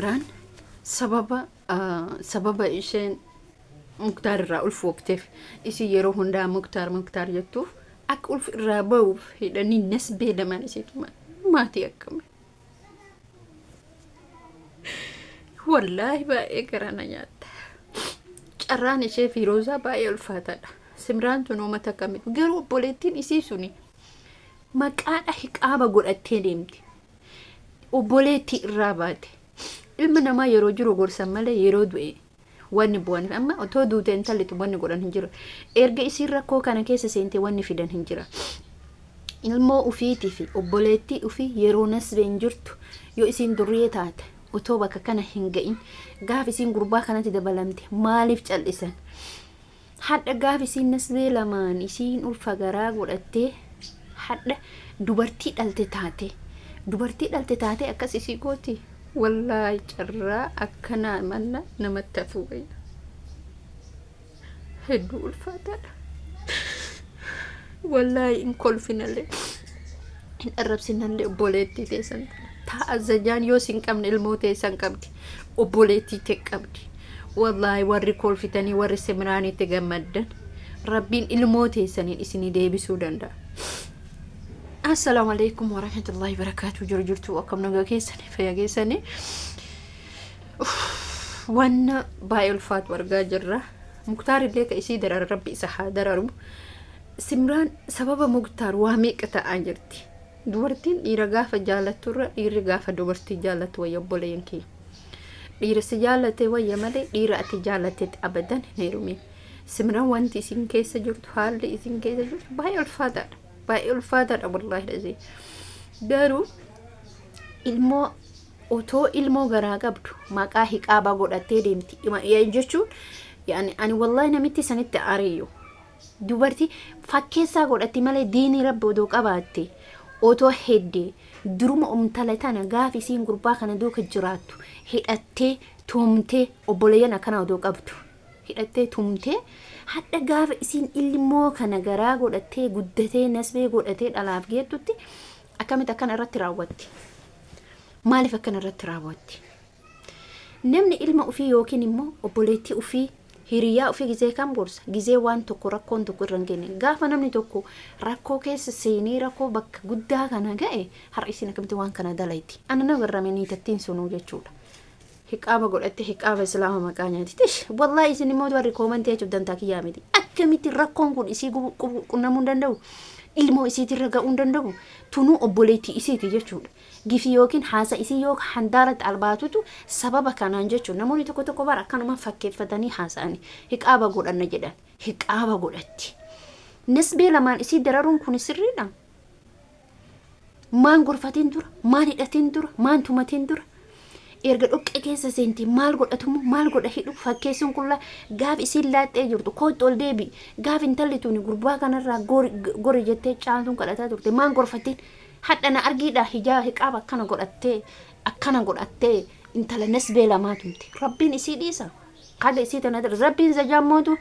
Simran sababa isheen muktaar irraa ulf waqteef isi yeroo hundaa muktaar jettuuf akka ulf irraa ba'uuf hidhanii nasbee lamaan isiituma maatii akkame wallaahi baay'ee garana nyaatta carraan ishee fiiroosaa baay'ee ulfaataadha. Simraan tun uummata akkamitti garuu obboleettiin isii suni maqaadha hiqaaba godhattee deemti. Obboleettii irraa baate ilma namaa yeroo jiru gorsan malee yeroo du'e wanni bu'aniif amma otoo duute intallitu wanni godhan hin jiru. Erga isiin rakkoo kana keessa seente wanni fidan hin jira. Ilmoo ufiitii fi obboleettii ufii yeroo nasbeen jirtu yoo isiin durree taate otoo bakka kana hin ga'in gaaf isiin gurbaa kanatti dabalamte maaliif cal'isan? Hadda gaaf isiin nasbee lamaan isiin ulfa garaa godhattee hadda dubartii dhalte taate akkas isii gooti. Wallahi carraa akkana manna namatti hafuudha. Hedduu ulfaataadha. Wallahi in kolfinallee in arrabsinallee obboleettii teessan ta'a zajaan yoo sin qabne ilmoo teessan qabdi obboleettii tee qabdi. Wallahi warri kolfitanii warri Simraanitti gammaddan rabbiin ilmoo teessaniin isinii deebisuu danda'a. Assalamu alaikum warahmatullahi wabarakatuh. Jirtu akkam nagaa keessanii fayyaa keessanii wanna baay'ee ulfaatu argaa jirra. Muktaar illee ka isii darara rabbi isa haa dararu. Simraan sababa muktaar waa meeqa ta'aa jirti. Dubartiin dhiira gaafa jaalatturra dhiirri gaafa dubartii jaalatu wayya obboleen kee. Dhiira si jaalate wayya malee dhiira ati jaalatetti abadan hin heerumin. Simraan wanti isin keessa jirtu haalli isin keessa jirtu baay'ee ulfaataadha. Baay'ee ulfaataadha wallahi dhazee. Garuu ilmoo otoo ilmoo garaa qabdu maqaa hiqaaba godhattee deemti. Jechuun yaani ani wallahi namitti sanitti aariyo. Dubartii fakkeessaa godhatti malee diinii rabbi odoo qabaatte otoo heddee duruma umtala tana gaaf isiin gurbaa kana duuka jiraattu hidhattee tumtee obboleeyyan akkana odoo qabdu hidhattee tumtee hadda gaafa isiin ilmoo kana garaa godhattee guddatee nasbee godhatee dhalaaf geettutti akkamitti akkana irratti raawwatti? Maaliif akkana irratti raawwatti? Namni ilma ufii yookiin immoo obboleettii ufii hiriyaa ufii gizee kam gorsa gizee waan tokko rakkoon tokko irra hin geenye gaafa namni tokko rakkoo keessa seenee rakkoo bakka guddaa kana ga'e har'a isiin akkamitti waan kana dalayti ana na garrame niitattiin sunuu jechuudha. Hiqaaba godhatte hiqaaba islaama maqaa nyaatitish wallahi isin immoo warri koomantee jechuudha dantaa kiyyaa miti akkamitti rakkoon kun isii qunnamuu hin danda'u ilmoo isiitirra ga'uu hin danda'u tunuu obboleettii isiiti jechuudha. Gifi yookiin haasa isii yoo handaaratti albaatutu sababa kanaan jechuudha. Namoonni tokko bara akkanuma fakkeeffatanii haasa'anii hiqaaba godhanna jedhan hiqaaba godhatti. Nasbee lamaan isii dararuun kun sirriidha. Maan gorfatiin dura maan hidhatiin dura maan tumatiin dura erga dhoqqee keessa seenti maal godhatumu maal godha hidhu fakkeessuun kulla gaaf isiin laaxxee jirtu kootti ol deebi gaaf intalli tuni gurbaa kanarraa gori jettee caaltuun kadhataa turte maan gorfatiin hadhana argiidha hijaa hiqaaba akkana godhattee intala nasbee lamaa tumte rabbiin isii dhiisa kada isii tana rabbiin zajaamootu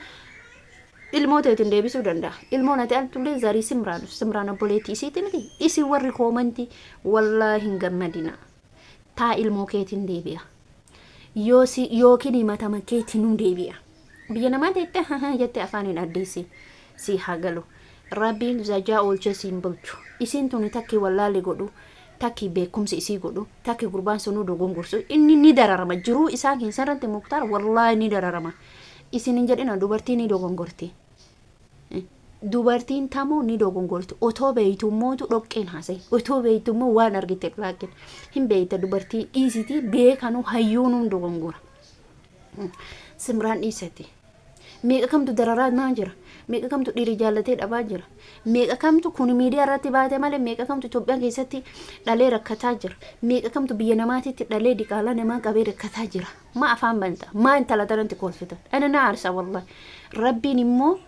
ilmoo ta'eetiin deebisuu danda'a. Ilmoon ati altullee zarii Simraan obboleettii isiiti miti isii warri koomantii wallahi hin gammadina. Taa ilmoo keetiin deebi'a. Yookiin himatama keetiin deebi'a. Biyya namaa ta'etti jettee afaaniin addeessi si haa galu. Rabbiin zajaa oolchee siin bulchu. Isiin tuni takki wallaalli godhu takki beekumsi isii godhu takki gurbaan sunuu dogongorsu inni ni dararama jiruu isaa keessatti Muktaar wallahi ni dararama. Isin hin jedhina dubartiin ni dogongorti. Dubartiin tamoo ni dogongorti otoo beeytummootu dhoqqeen haasa'e otoo beeytummoo waan argite laakin hin beeyta dubartii dhiisiti beekanuu hayyuunuun dogongora. Simraan dhiisatti meeqa kamtu dararaa maa jira meeqa kamtu dhiiri jaallatee dhabaa jira meeqa kamtu kun miidiyaa irratti baate malee meeqa kamtu Itoophiyaa keessatti dhalee rakkataa jira meeqa kamtu biyya namaatitti dhalee diqaalaa namaa qabee rakkataa jira maa afaan banta maa intala tanatti kolfitan ana na aarsa wallahi rabbiin immoo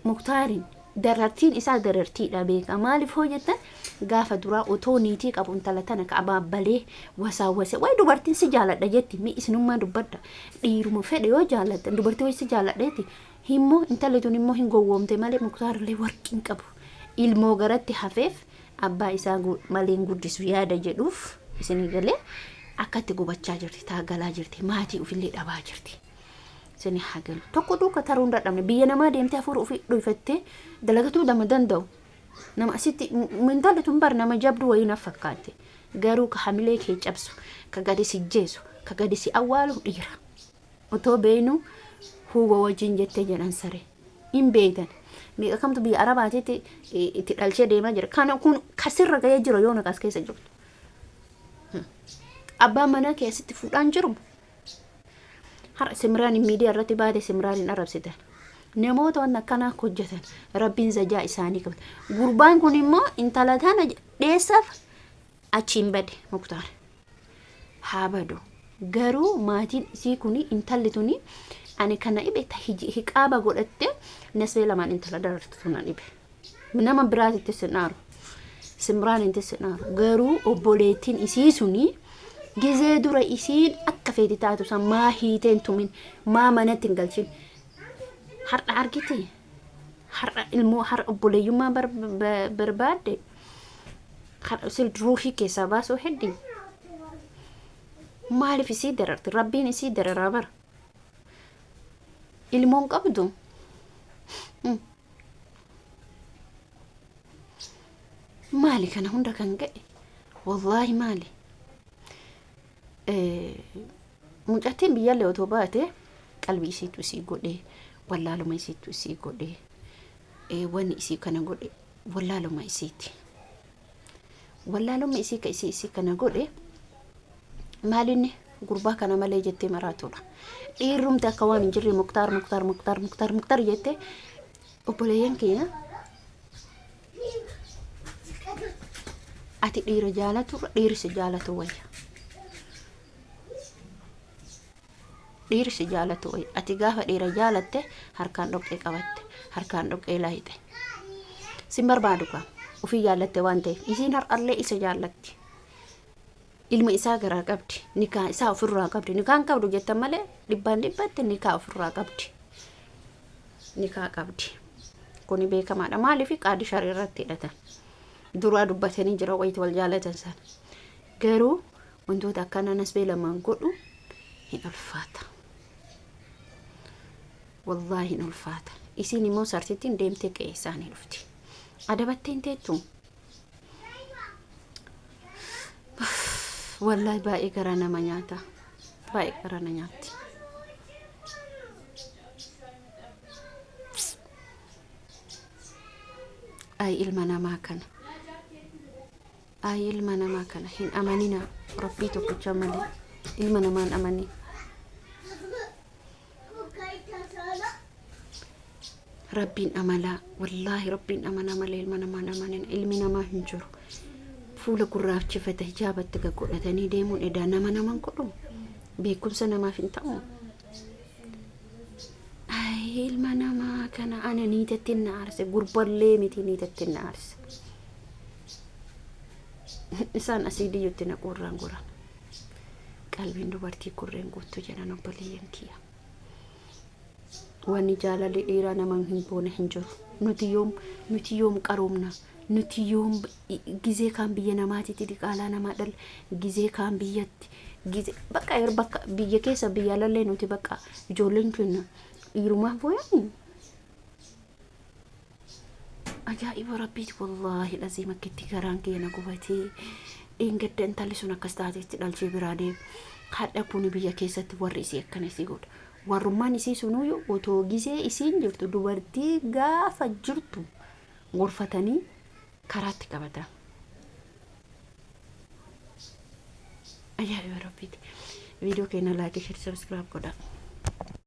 Muktaarin darartiin isaa darartiidha beeka maaliif hojjetan gaafa duraa otoo niitii qabu intala tana ka abaabbalee wasaawwase way dubartiin si jaaladha jetti mi isinummaa dubbadha dhiiruma fedhe yoo jaaladha dubartii way si jaaladheeti himmoo intalli tun immoo hin gowwoomte malee Muktaarillee warqiin qabu ilmoo garatti hafeef abbaa isaa maleen guddisu yaada jedhuuf isinii galee akkatti gubachaa jirti taagalaa jirti maatii ufillee dhabaa jirti sini hagalu tokko duuka taruun dadhabne biyya namaa deemtee hafuura ofii dhuunfattee dalagatuu dama danda'u nama asitti mintaala tumbar nama jabdu wayii na fakkaate garuu ka hamilee kee cabsu ka gadi si jeesu ka gadi si awwaalu dhiira otoo beenu huwa wajjin jettee jedhan saree hin beekan miidha kamtu biyya arabaatiitti itti dhalchee deemaa jira kana kun kasirra ga'ee jira yoo naqas keessa jirtu abbaan manaa keessatti fuudhaan jiru har Simraan miidiyaa irratti baate Simraan arabsitan namoota waan akkanaa hojjetan rabbiin zajaa isaanii qabata gurbaan kun immoo intala tana dheessaaf achiin bade muktaar haa badu garuu maatiin isii kuni intalli tuni ani kana ibe ta hiqaaba godhatte nasbee lamaan intala darartu tunan ibe nama biraatitti sinaaru Simraan inti sinaaru garuu obboleettiin isii suni gizee dura isiin akka feeti taatu san maa hiiteen tumin maa manatti hin galchin har'a argite har'a ilmoo har'a obboleeyyummaa barbaadde har'a sil ruuhii keessaa baasuu heddi maaliif isii dararti rabbiin isii dararaa bara ilmoon qabdu maali kana hunda kan ga'e wallahi maali mucattiin biyyaallee otoo baate qalbii isiitu isii godhee wallaaluma isiitu isii godhee wanni isii kana godhe wallaaluma isiiti wallaaluma isii ka isii kana godhe maalinni gurbaa kana malee jettee maraatudha dhiirrumti akka waan hin jirre muktaar jettee obboleeyyan keenya ati dhiira jaalatu dhiirsi jaalatu wayya dhiirsi jaalatu wayya ati gaafa dhiira jaalatte harkaan dhoqqee qabatte harkaan dhoqqee laayite sin barbaadu ka ufii jaalatte waan ta'eef isiin har'allee isa jaallatti ilma isaa garaa qabdi nikaa isaa ofirraa qabdi nikaan qabdu jettan malee dhibbaan dhibbatti nikaa ofirraa qabdi nikaa qabdi kuni beekamaadha maaliif qaadi sharii irratti hidhatan duraa dubbatanii jira wayita wal jaalatan sana garuu wantoota akkana nasbee lamaan godhu hin ulfaata wallahi hin ulfaata isiin immoo sartittiin deemtee qe'ee isaanii dhufti adabattee hin teettu wallahi baay'ee garaa nama nyaata baay'ee garaa na nyaatti ay ilma namaa kana ay ilma namaa kana hin amanina rabbii tokkicha malee ilma namaan amanii rabbiin amalaa wallahi rabbiin amanaa malee ilma namaan amanina ilmi namaa hin jiru fuula gurraachifate hijaabatti godhatanii deemuun edaa naman godhu beekumsa namaaf hin ta'u ay ilma namaa kana ana niitatti na aarse gurballee miti niitatti na aarse isaan Asidii yotti na qorraan goran qalbiin dubartii kurreen guutuu jedhan obboleeyyan kiyya wanni jaalalli dhiiraa naman hin boone hin jiru nuti yoom qaroomna nuti yoom gizee kaan biyya namaatitti diqaalaa namaa dhal gizee kaan biyyatti gizee bakka biyya keessa biyya lallee nuti bakka ijoolleen keenya dhiirumaaf booyan ajaa'iba rabbiiti wallahi laziim akkitti garaan keenya gubatee dhingadda intalli sun akkas taateetti dhalchee biraa deemu hadha kuni biyya keessatti warri isii akkana isii godha warrummaan isii sunuyyuu otoo gizee isiin jirtu dubartii gaafa jirtu gorfatanii karaatti qabata ajaa'iba rabbiiti viidiyoo keenya laayikii share subscribe godha